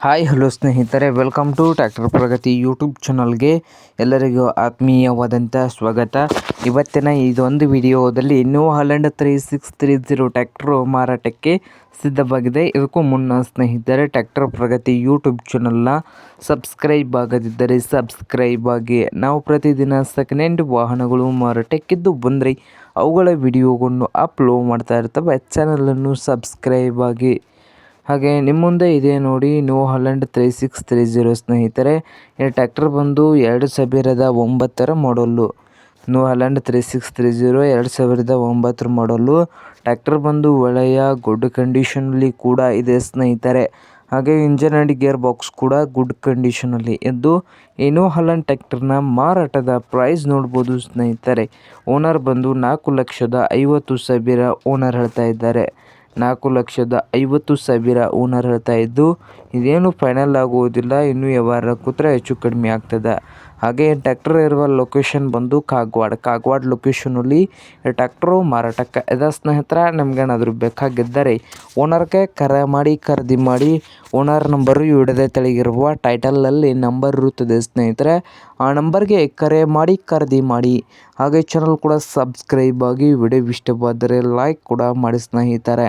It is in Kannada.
ಹಾಯ್ ಹಲೋ ಸ್ನೇಹಿತರೆ, welcome to tractor Pragati YouTube ಚಾನಲ್ಗೆ ಎಲ್ಲರಿಗೂ ಆತ್ಮೀಯವಾದಂಥ ಸ್ವಾಗತ. ಇವತ್ತಿನ ಇದೊಂದು ವಿಡಿಯೋದಲ್ಲಿ ನ್ಯೂ ಹಾಲೆಂಡ್ 3630 ಟ್ರ್ಯಾಕ್ಟರ್ ಮಾರಾಟಕ್ಕೆ ಸಿದ್ಧವಾಗಿದೆ. ಇದಕ್ಕೂ ಮುನ್ನ ಸ್ನೇಹಿತರೆ, ಟ್ರ್ಯಾಕ್ಟರ್ ಪ್ರಗತಿ ಯೂಟ್ಯೂಬ್ ಚಾನಲ್ನ ಸಬ್ಸ್ಕ್ರೈಬ್ ಆಗದಿದ್ದರೆ ಸಬ್ಸ್ಕ್ರೈಬ್ ಆಗಿ. ನಾವು ಪ್ರತಿದಿನ ಸೆಕೆಂಡ್ ಹ್ಯಾಂಡ್ ವಾಹನಗಳು ಮಾರಾಟಕ್ಕಿದ್ದು ಬಂದರೆ ಅವುಗಳ ವಿಡಿಯೋಗಳನ್ನು ಅಪ್ಲೋಡ್ ಮಾಡ್ತಾ ಇರ್ತವೆ. ಚಾನಲನ್ನು ಸಬ್ಸ್ಕ್ರೈಬ್ ಆಗಿ. ಹಾಗೆ ನಿಮ್ಮ ಮುಂದೆ ಇದೆ ನೋಡಿ ನ್ಯೂ ಹಾಲೆಂಡ್ 3630 ಸ್ನೇಹಿತರೆ. ಈ ಟ್ರ್ಯಾಕ್ಟರ್ ಬಂದು 2009 ಮಾಡಲು. ನ್ಯೂ ಹಾಲೆಂಡ್ 3630 2009 ಮಾಡಲು. ಟ್ರ್ಯಾಕ್ಟರ್ ಬಂದು ಒಳ್ಳೆಯ ಗುಡ್ ಕಂಡೀಷನಲ್ಲಿ ಕೂಡ ಇದೆ ಸ್ನೇಹಿತರೆ. ಹಾಗೆ ಇಂಜನ್ ಆ್ಯಂಡ್ ಗೇರ್ ಬಾಕ್ಸ್ ಕೂಡ ಗುಡ್ ಕಂಡೀಷನಲ್ಲಿ ಇದ್ದು, ಈ ನ್ಯೂ ಹಾಲೆಂಡ್ ಟ್ರ್ಯಾಕ್ಟರ್ನ ಮಾರಾಟದ ಪ್ರೈಸ್ ನೋಡ್ಬೋದು ಸ್ನೇಹಿತರೆ. ಓನರ್ ಬಂದು 4,50,000 ಓನರ್ ಹೇಳ್ತಾ ಇದ್ದಾರೆ. 4,50,000 ಓನರ್ ಹೇಳ್ತಾ ಇದ್ದು, ಇದೇನು ಫೈನಲ್ ಆಗುವುದಿಲ್ಲ, ಇನ್ನೂ ವ್ಯವಹಾರ ಕೂತ್ರೆ ಹೆಚ್ಚು ಕಡಿಮೆ ಆಗ್ತದೆ. ಹಾಗೆ ಟ್ರ್ಯಾಕ್ಟರ್ ಇರುವ ಲೊಕೇಶನ್ ಬಂದು ಕಾಗವಾಡ ಲೊಕೇಶನಲ್ಲಿ ಟ್ರ್ಯಾಕ್ಟರು ಮಾರಾಟಕ್ಕೆ ಇದೆ ಸ್ನೇಹಿತರೆ. ನಿಮ್ಗೇನಾದರೂ ಬೇಕಾಗಿದ್ದರೆ ಓನರ್ಗೆ ಕರೆ ಮಾಡಿ ಖರೀದಿ ಮಾಡಿ. ಓನರ್ ನಂಬರು ವಿಡಿಯೋದ ತೆಳಗಿರುವ ಟೈಟಲಲ್ಲಿ ನಂಬರ್ ಇರುತ್ತದೆ ಸ್ನೇಹಿತರೆ. ಆ ನಂಬರ್ಗೆ ಕರೆ ಮಾಡಿ ಖರೀದಿ ಮಾಡಿ. ಹಾಗೆ ಚಾನಲ್ ಕೂಡ ಸಬ್ಸ್ಕ್ರೈಬ್ ಆಗಿ. ವಿಡಿಯೋ ಇಷ್ಟವಾದರೆ ಲೈಕ್ ಕೂಡ ಮಾಡಿ ಸ್ನೇಹಿತರೆ.